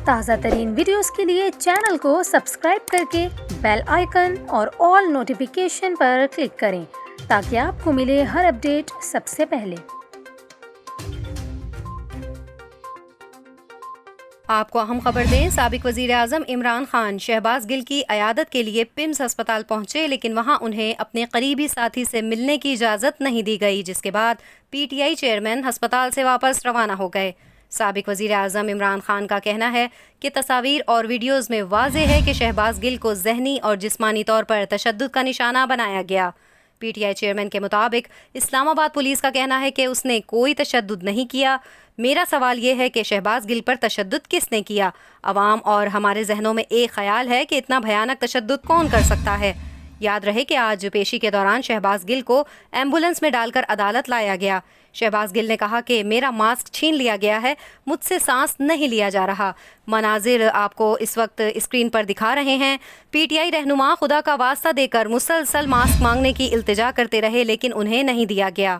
تازہ ترین ویڈیوز کے لیے چینل کو سبسکرائب کر کے بیل آئیکن اور آل نوٹیفیکیشن پر کلک کریں تاکہ آپ کو ملے ہر اپڈیٹ سب سے پہلے۔ آپ کو اہم خبر دیں، سابق وزیر اعظم عمران خان شہباز گل کی عیادت کے لیے پمس ہسپتال پہنچے، لیکن وہاں انہیں اپنے قریبی ساتھی سے ملنے کی اجازت نہیں دی گئی، جس کے بعد پی ٹی آئی چیئرمین ہسپتال سے واپس روانہ ہو گئے۔ سابق وزیر اعظم عمران خان کا کہنا ہے کہ تصاویر اور ویڈیوز میں واضح ہے کہ شہباز گل کو ذہنی اور جسمانی طور پر تشدد کا نشانہ بنایا گیا۔ پی ٹی آئی چیئرمین کے مطابق اسلام آباد پولیس کا کہنا ہے کہ اس نے کوئی تشدد نہیں کیا۔ میرا سوال یہ ہے کہ شہباز گل پر تشدد کس نے کیا؟ عوام اور ہمارے ذہنوں میں ایک خیال ہے کہ اتنا بھیانک تشدد کون کر سکتا ہے؟ یاد رہے کہ آج پیشی کے دوران شہباز گل کو ایمبولینس میں ڈال کر عدالت لایا گیا۔ شہباز گل نے کہا کہ میرا ماسک چھین لیا گیا ہے، مجھ سے سانس نہیں لیا جا رہا۔ مناظر آپ کو اس وقت اسکرین پر دکھا رہے ہیں۔ پی ٹی آئی رہنما خدا کا واسطہ دے کر مسلسل ماسک مانگنے کی التجا کرتے رہے، لیکن انہیں نہیں دیا گیا۔